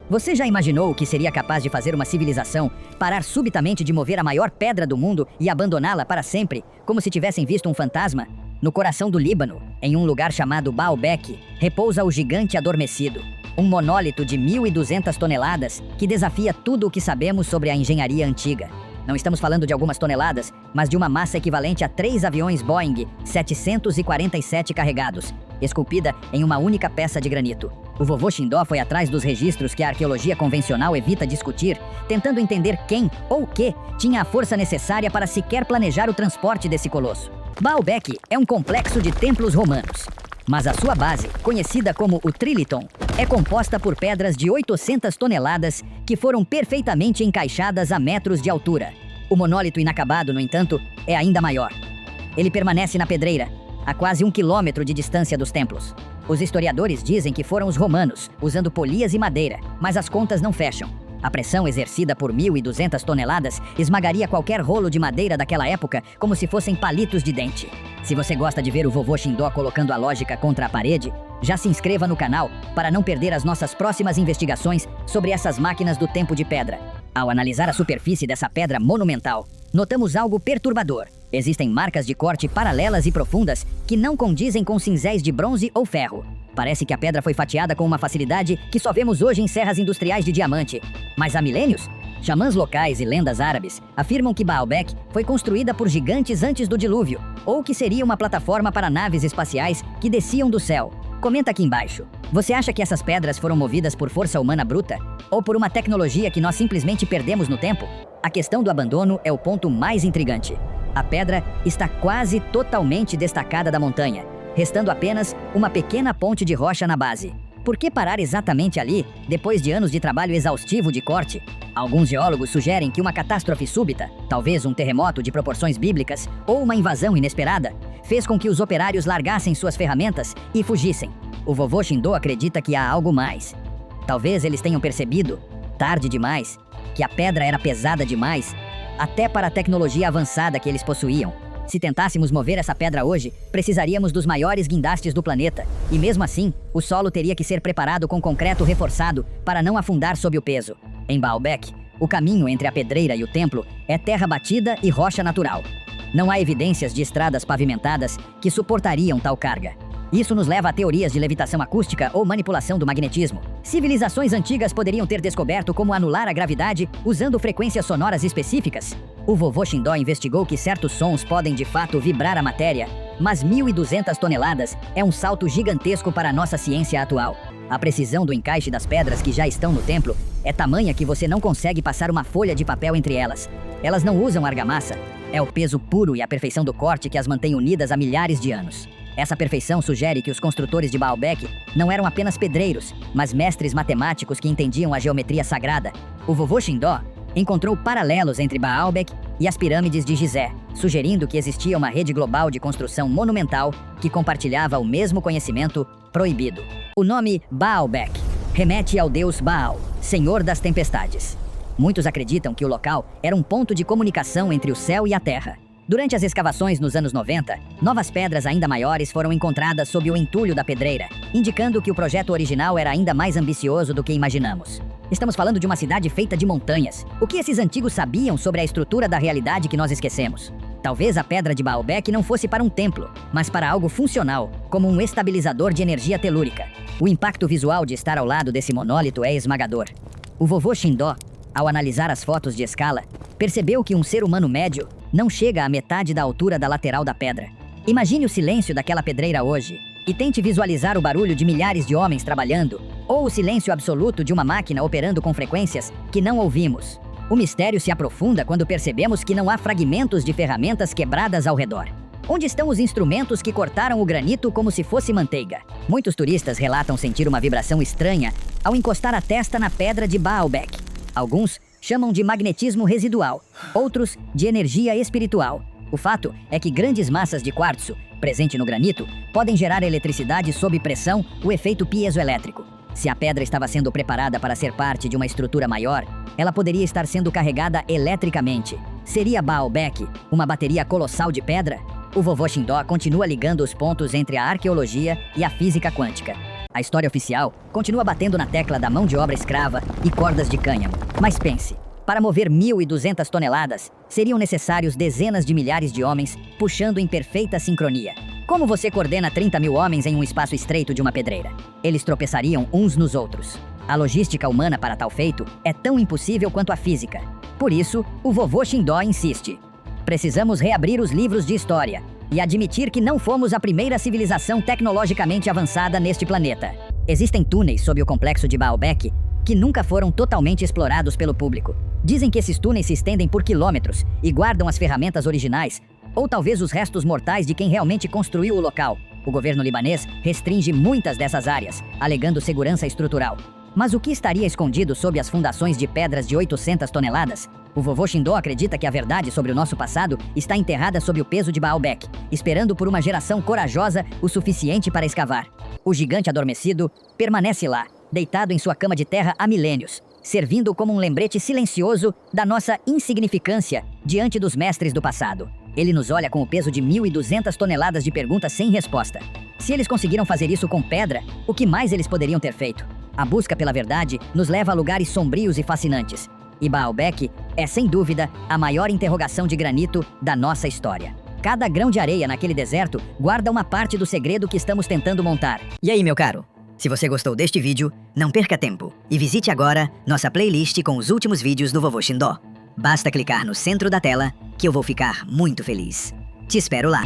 Você já imaginou o que seria capaz de fazer uma civilização parar subitamente de mover a maior pedra do mundo e abandoná-la para sempre, como se tivessem visto um fantasma? No coração do Líbano, em um lugar chamado Baalbek, repousa o gigante adormecido. Um monólito de 1.200 toneladas que desafia tudo o que sabemos sobre a engenharia antiga. Não estamos falando de algumas toneladas, mas de uma massa equivalente a 3 aviões Boeing 747 carregados, esculpida em uma única peça de granito. O vovô Shindó foi atrás dos registros que a arqueologia convencional evita discutir, tentando entender quem ou o que tinha a força necessária para sequer planejar o transporte desse colosso. Baalbek é um complexo de templos romanos, mas a sua base, conhecida como o Trilithon, é composta por pedras de 800 toneladas que foram perfeitamente encaixadas a metros de altura. O monólito inacabado, no entanto, é ainda maior. Ele permanece na pedreira, a quase 1 quilômetro de distância dos templos. Os historiadores dizem que foram os romanos, usando polias e madeira, mas as contas não fecham. A pressão exercida por 1.200 toneladas esmagaria qualquer rolo de madeira daquela época como se fossem palitos de dente. Se você gosta de ver o vovô Shindó colocando a lógica contra a parede, já se inscreva no canal para não perder as nossas próximas investigações sobre essas máquinas do tempo de pedra. Ao analisar a superfície dessa pedra monumental, notamos algo perturbador. Existem marcas de corte paralelas e profundas que não condizem com cinzéis de bronze ou ferro. Parece que a pedra foi fatiada com uma facilidade que só vemos hoje em serras industriais de diamante. Mas há milênios? Xamãs locais e lendas árabes afirmam que Baalbek foi construída por gigantes antes do dilúvio, ou que seria uma plataforma para naves espaciais que desciam do céu. Comenta aqui embaixo. Você acha que essas pedras foram movidas por força humana bruta? Ou por uma tecnologia que nós simplesmente perdemos no tempo? A questão do abandono é o ponto mais intrigante. A pedra está quase totalmente destacada da montanha, restando apenas uma pequena ponte de rocha na base. Por que parar exatamente ali, depois de anos de trabalho exaustivo de corte? Alguns geólogos sugerem que uma catástrofe súbita, talvez um terremoto de proporções bíblicas ou uma invasão inesperada, fez com que os operários largassem suas ferramentas e fugissem. O vovô Shindó acredita que há algo mais. Talvez eles tenham percebido, tarde demais, que a pedra era pesada demais, até para a tecnologia avançada que eles possuíam. Se tentássemos mover essa pedra hoje, precisaríamos dos maiores guindastes do planeta, e mesmo assim, o solo teria que ser preparado com concreto reforçado para não afundar sob o peso. Em Baalbek, o caminho entre a pedreira e o templo é terra batida e rocha natural. Não há evidências de estradas pavimentadas que suportariam tal carga. Isso nos leva a teorias de levitação acústica ou manipulação do magnetismo. Civilizações antigas poderiam ter descoberto como anular a gravidade usando frequências sonoras específicas. O vovô Shindó investigou que certos sons podem de fato vibrar a matéria, mas 1.200 toneladas é um salto gigantesco para a nossa ciência atual. A precisão do encaixe das pedras que já estão no templo é tamanha que você não consegue passar uma folha de papel entre elas. Elas não usam argamassa. É o peso puro e a perfeição do corte que as mantém unidas há milhares de anos. Essa perfeição sugere que os construtores de Baalbek não eram apenas pedreiros, mas mestres matemáticos que entendiam a geometria sagrada. O vovô Shindó encontrou paralelos entre Baalbek e as pirâmides de Gizé, sugerindo que existia uma rede global de construção monumental que compartilhava o mesmo conhecimento proibido. O nome Baalbek remete ao deus Baal, senhor das tempestades. Muitos acreditam que o local era um ponto de comunicação entre o céu e a terra. Durante as escavações nos anos 90, novas pedras ainda maiores foram encontradas sob o entulho da pedreira, indicando que o projeto original era ainda mais ambicioso do que imaginamos. Estamos falando de uma cidade feita de montanhas. O que esses antigos sabiam sobre a estrutura da realidade que nós esquecemos? Talvez a pedra de Baalbek não fosse para um templo, mas para algo funcional, como um estabilizador de energia telúrica. O impacto visual de estar ao lado desse monólito é esmagador. O vovô Shindó, ao analisar as fotos de escala, percebeu que um ser humano médio não chega à metade da altura da lateral da pedra. Imagine o silêncio daquela pedreira hoje e tente visualizar o barulho de milhares de homens trabalhando, ou o silêncio absoluto de uma máquina operando com frequências que não ouvimos. O mistério se aprofunda quando percebemos que não há fragmentos de ferramentas quebradas ao redor. Onde estão os instrumentos que cortaram o granito como se fosse manteiga? Muitos turistas relatam sentir uma vibração estranha ao encostar a testa na pedra de Baalbek. Alguns chamam de magnetismo residual, outros de energia espiritual. O fato é que grandes massas de quartzo, presente no granito, podem gerar eletricidade sob pressão, o efeito piezoelétrico. Se a pedra estava sendo preparada para ser parte de uma estrutura maior, ela poderia estar sendo carregada eletricamente. Seria Baalbek uma bateria colossal de pedra? O vovô Shindó continua ligando os pontos entre a arqueologia e a física quântica. A história oficial continua batendo na tecla da mão de obra escrava e cordas de cânhamo. Mas pense, para mover 1.200 toneladas, seriam necessários dezenas de milhares de homens puxando em perfeita sincronia. Como você coordena 30.000 homens em um espaço estreito de uma pedreira? Eles tropeçariam uns nos outros. A logística humana para tal feito é tão impossível quanto a física. Por isso, o vovô Shindó insiste. Precisamos reabrir os livros de história e admitir que não fomos a primeira civilização tecnologicamente avançada neste planeta. Existem túneis sob o complexo de Baalbek que nunca foram totalmente explorados pelo público. Dizem que esses túneis se estendem por quilômetros e guardam as ferramentas originais, ou talvez os restos mortais de quem realmente construiu o local. O governo libanês restringe muitas dessas áreas, alegando segurança estrutural. Mas o que estaria escondido sob as fundações de pedras de 800 toneladas? O vovô Shindó acredita que a verdade sobre o nosso passado está enterrada sob o peso de Baalbek, esperando por uma geração corajosa o suficiente para escavar. O gigante adormecido permanece lá, deitado em sua cama de terra há milênios, servindo como um lembrete silencioso da nossa insignificância diante dos mestres do passado. Ele nos olha com o peso de 1.200 toneladas de perguntas sem resposta. Se eles conseguiram fazer isso com pedra, o que mais eles poderiam ter feito? A busca pela verdade nos leva a lugares sombrios e fascinantes. E Baalbek é, sem dúvida, a maior interrogação de granito da nossa história. Cada grão de areia naquele deserto guarda uma parte do segredo que estamos tentando montar. E aí, meu caro? Se você gostou deste vídeo, não perca tempo e visite agora nossa playlist com os últimos vídeos do vovô Shindó. Basta clicar no centro da tela que eu vou ficar muito feliz. Te espero lá!